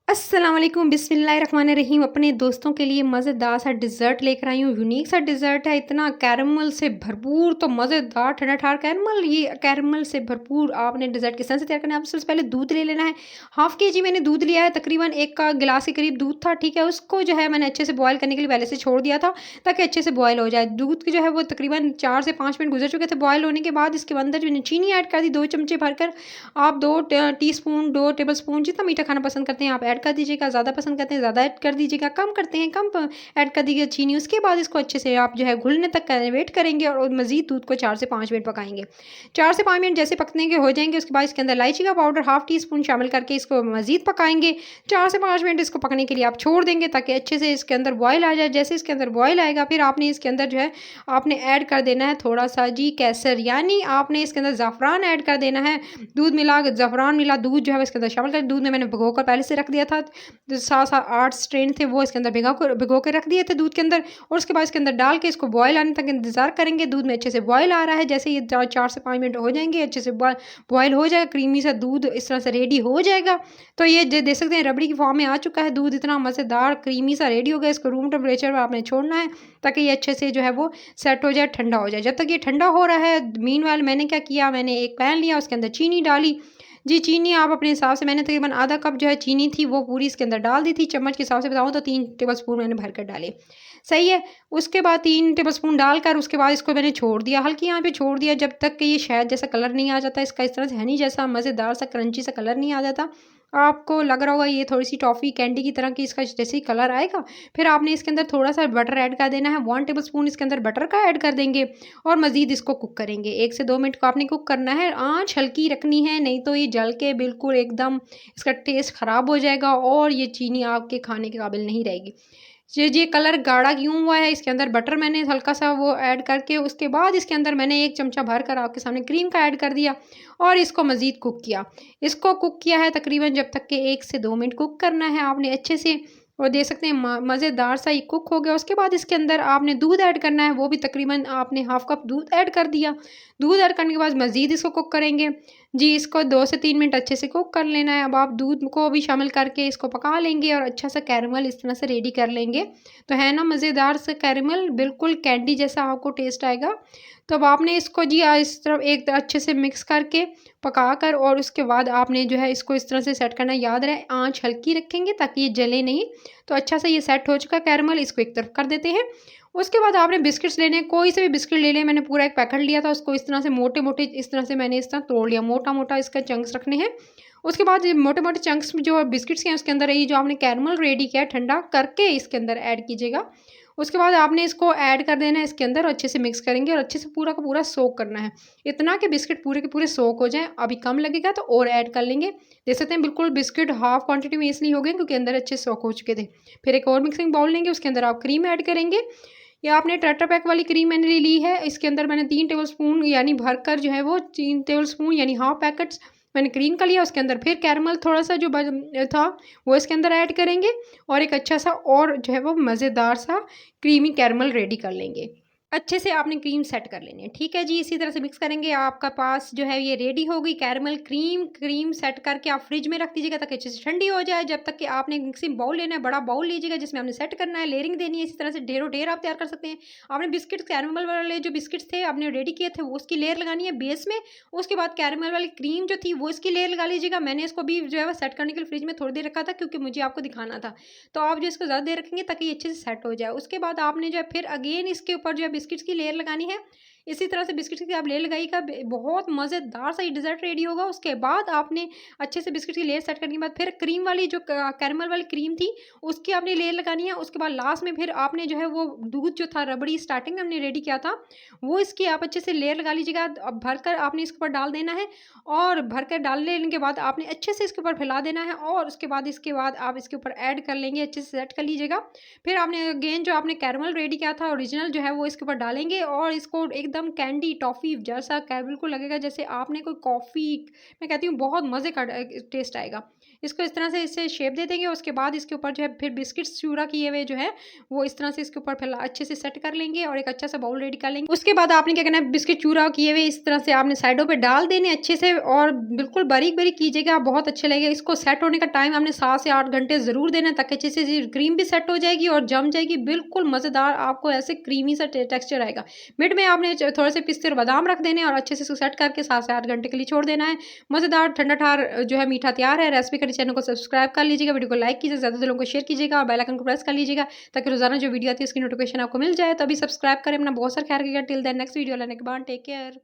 अस्सलाम वालेकुम बिस्मिल्लाहिर्रहमानिर्रहीम। अपने दोस्तों के लिए मज़ेदार सा डिज़र्ट लेकर आई हूँ। यूनिक सा डिज़र्ट है, इतना कैरमल से भरपूर, तो मज़ेदार ठंडा-ठंडा कैरमल, ये कैरमल से भरपूर आपने डिज़र्ट किस तरह से तैयार करना है। आप सबसे पहले दूध ले लेना है। हाफ़ केजी मैंने दूध लिया है, तकरीबन 1 का गिलास के करीब दूध था, ठीक है। उसको जो है मैंने अच्छे से बॉयल करने के लिए पहले से छोड़ दिया था, ताकि अच्छे से बॉयल हो जाए। दूध की जो है वो तकरीबन 4 से 5 मिनट गुज़र चुके थे बॉयल होने के बाद। इसके अंदर जो मैंने चीनी ऐड कर दी 2 चमचे भरकर। आप 2 टीस्पून 2 टेबलस्पून जितना मीठा खाना पसंद करते हैं आप ऐड कर दीजिएगा। ज़्यादा पसंद करते हैं ज़्यादा ऐड कर दीजिएगा, कम करते हैं कम ऐड कर दीजिएगा चीनी। उसके बाद इसको अच्छे से आप जो है घुलने तक वेट करेंगे और मज़ीद दूध को 4 से 5 मिनट पकाएंगे। 4 से 5 मिनट जैसे पकने के हो जाएंगे, उसके बाद इसके अंदर इलायची का पाउडर हाफ़ टी स्पून शामिल करके इसको मज़ीद पकाएंगे। 4 से 5 मिनट इसको पकने के लिए आप छोड़ देंगे, ताकि अच्छे से इसके अंदर बॉयल आ जाए। जैसे इसके अंदर बॉयल आएगा, फिर आपने इसके अंदर जो है आपने ऐड कर देना है थोड़ा सा जी केसर, यानी आपने इसके अंदर ज़ाफ़रान ऐड कर देना है। दूध मिला ज़ाफ़रान मिला दूध जो है इसके अंदर शामिल कर, दूध में मैंने भिगोकर पहले से रख दिया था। जो 7-7 8 स्ट्रेन थे वो इसके अंदर भिगो के रख दिए थे दूध के अंदर, और उसके बाद इसके अंदर डाल के इसको बॉयल आने तक इंतज़ार करेंगे। दूध में अच्छे से बॉयल आ रहा है, जैसे ये 4 से 5 मिनट हो जाएंगे, अच्छे से बॉयल हो जाएगा, क्रीमी सा दूध इस तरह से रेडी हो जाएगा। तो ये देख सकते हैं रबड़ी की फॉर्म में आ चुका है दूध, इतना मज़ेदार क्रीमी सा रेडी हो गया। इसको रूम टेम्परेचर पर आपने छोड़ना है, ताकि ये अच्छे से जो है वो सेट हो जाए, ठंडा हो जाए। जब तक ये ठंडा हो रहा है, मीनवाइल मैंने क्या किया, मैंने एक पैन लिया, उसके अंदर चीनी डाली। जी, चीनी आप अपने हिसाब से, मैंने तकरीबन आधा कप जो है चीनी थी वो पूरी इसके अंदर डाल दी थी। चम्मच के हिसाब से बताऊँ तो 3 टेबलस्पून मैंने भरकर डाले। सही है। उसके बाद 3 टेबलस्पून डालकर उसके बाद इसको मैंने छोड़ दिया, हल्की आँच पे छोड़ दिया, जब तक कि ये शहद जैसा कलर नहीं आ जाता इसका, इस तरह से हनी जैसा मज़ेदार सा क्रंची सा कलर नहीं आ जाता। आपको लग रहा होगा ये थोड़ी-सी टॉफ़ी कैंडी की तरह की इसका जैसे ही कलर आएगा, फिर आपने इसके अंदर थोड़ा-सा बटर ऐड कर देना है। 1 टेबलस्पून इसके अंदर बटर का ऐड कर देंगे और मज़ीद इसको कुक करेंगे। 1 से 2 मिनट को आपने कुक करना है। आँच हल्की रखनी है, नहीं तो ये जल के बिल्कुल एकदम इसका टेस्ट ख़राब हो जाएगा और ये चीनी आपके खाने के काबिल नहीं रहेगी। ये कलर गाढ़ा क्यों हुआ है, इसके अंदर बटर मैंने हल्का-सा वो ऐड करके, उसके बाद इसके अंदर मैंने 1 चमचा भर कर आपके सामने क्रीम का ऐड कर दिया और इसको मज़ीद कुक किया। इसको कुक किया है तकरीबन जब तक कि 1 से 2 मिनट कुक करना है आपने अच्छे से, और देख सकते हैं मज़ेदार सा ये कुक हो गया। उसके बाद इसके अंदर आपने दूध ऐड करना है, वो भी तकरीबन आपने हाफ़ कप दूध ऐड कर दिया। दूध ऐड करने के बाद मज़ीद इसको कुक करेंगे। जी, इसको 2 से 3 मिनट अच्छे से कुक कर लेना है। अब आप दूध को भी शामिल करके इसको पका लेंगे और अच्छा सा कैरेमल इस तरह से रेडी कर लेंगे। तो है ना मज़ेदार सा कैरेमल, बिल्कुल कैंडी जैसा आपको टेस्ट आएगा। तो अब आपने इसको जी इस तरफ एक अच्छे से मिक्स करके पकाकर, और उसके बाद आपने जो है इसको इस तरह से सेट करना, याद रहे आँच हल्की रखेंगे ताकि ये जले नहीं। तो अच्छा सा ये सेट हो चुका कैरेमल, इसको एक तरफ कर देते हैं। उसके बाद आपने बिस्किट्स लेने हैं, कोई से भी बिस्किट ले लें। मैंने पूरा एक पैकेट लिया था, उसको इस तरह से मोटे-मोटे इस तरह से मैंने इस तरह तोड़ लिया, मोटा-मोटा इसका चंक्स रखने हैं। उसके बाद ये मोटे-मोटे चंक्स में जो बिस्किट्स के हैं उसके अंदर ये जो आपने कैरेमल रेडी किया है ठंडा करके इसके अंदर ऐड कीजिएगा। उसके बाद आपने इसको ऐड कर देना है इसके अंदर और अच्छे से मिक्स करेंगे और अच्छे से पूरा का पूरा सोक करना है। इतना कि बिस्किट पूरे के पूरे सोक हो जाएँ। अभी कम लगेगा तो और ऐड कर लेंगे। देख सकते हैं बिल्कुल बिस्किट हाफ़ क्वांटिटी में इसलिए हो गए क्योंकि अंदर अच्छे से सोक हो चुके थे। फिर एक और मिक्सिंग बाउल लेंगे, उसके अंदर आप क्रीम ऐड करेंगे। या आपने टेट्रा पैक वाली क्रीम मैंने ले ली है, इसके अंदर मैंने 3 टेबलस्पून यानी भरकर जो है वो 3 टेबलस्पून यानी हाफ़ पैकेट्स मैंने क्रीम का लिया। उसके अंदर फिर कैरेमल थोड़ा-सा जो था वो इसके अंदर ऐड करेंगे और एक अच्छा-सा और जो है वो मज़ेदार सा क्रीमी कैरेमल रेडी कर लेंगे। अच्छे से आपने क्रीम सेट कर लेनी है, ठीक है जी। इसी तरह से मिक्स करेंगे, आपका पास जो है ये रेडी हो गई कैरेमल क्रीम। क्रीम सेट करके आप फ्रिज में रख दीजिएगा ताकि अच्छे से ठंडी हो जाए। जब तक कि आपने मिक्सिंग बाउल लेना है, बड़ा बाउल लीजिएगा जिसमें आपने सेट करना है, लेयरिंग देनी है। इसी तरह से ढेरों ढेर आप तैयार कर सकते हैं। आपने बिस्किट कैरेमल वाले जो बिस्किट्स थे आपने रेडी किए थे वो उसकी लेयर लगानी है बेस में। उसके बाद कैरेमल वाली क्रीम जो थी वो इसकी लेयर लगा लीजिएगा। मैंने इसको भी जो है वो सेट करने के लिए फ्रिज में थोड़ी देर रखा था क्योंकि मुझे आपको दिखाना था। तो आप जो इसको ज़्यादा देर रखेंगे ताकि ये अच्छे से सेट हो जाए। उसके बाद आपने जो है फिर अगेन इसके ऊपर जो है बिस्किट्स की लेयर लगानी है। इसी तरह से बिस्किट की आप लेयर लगाइएगा, बहुत मज़ेदार सा ये डिज़र्ट रेडी होगा। उसके बाद आपने अच्छे से बिस्किट की लेयर सेट करने के बाद फिर क्रीम वाली जो कैरेमल वाली क्रीम थी उसकी आपने लेयर लगानी है। उसके बाद लास्ट में फिर आपने जो है वो दूध जो था रबड़ी स्टार्टिंग में हमने रेडी किया था वो इसकी आप अच्छे से लेयर लगा लीजिएगा। अब भरकर आपने इसके ऊपर डाल देना है और भरकर डाल लेने के बाद आपने अच्छे से इसके ऊपर फैला देना है और उसके बाद इसके बाद आप इसके ऊपर ऐड कर लेंगे, अच्छे से सेट कर लीजिएगा। फिर आपने अगेन जो आपने कैरेमल रेडी किया था ओरिजिनल जो है वो इसके ऊपर डालेंगे और इसको एकदम कैंडी टॉफ़ी जैसा बिल्कुल लगेगा जैसे आपने कोई कॉफ़ी, मैं कहती हूँ बहुत मज़े का टेस्ट आएगा। इसको इस तरह से इससे शेप दे देंगे। उसके बाद इसके ऊपर जो है फिर बिस्किट्स चूरा किए हुए जो है वो इस तरह से इसके ऊपर फिर अच्छे से सेट कर लेंगे और एक अच्छा सा बाउल रेडी कर लेंगे। उसके बाद आपने क्या करना है, बिस्किट चूरा किए हुए इस तरह से आपने साइडों पे डाल देने अच्छे से और बिल्कुल बारीक-बारीक कीजिएगा, बहुत अच्छे लगेगा। इसको सेट होने का टाइम हमने 7 से 8 घंटे ज़रूर देना है ताकि अच्छे से क्रीम भी सेट हो जाएगी और जम जाएगी। बिल्कुल मज़ेदार आपको ऐसे क्रीमी सा टेक्सचर आएगा। मिड में आपने थोड़े से पिस्ते और बादाम रख देने और अच्छे से इसको सेट करके 7 से 8 घंटे के लिए छोड़ देना है। मज़ेदार ठंडा-ठार जो है मीठा तैयार है। रेसिपी के चैनल को सब्सक्राइब कर लीजिएगा, वीडियो को लाइक कीजिए, ज़्यादा लोगों को शेयर कीजिएगा और बेल आइकन को प्रेस कर लीजिएगा ताकि रोज़ाना जो वीडियो आती है उसकी नोटिफिकेशन आपको मिल जाए। तो अभी सब्सक्राइब करें, अपना बहुत सारा ख्याल रखिएगा। टिल देन नेक्स्ट वीडियो लेने के बाद टेक केयर।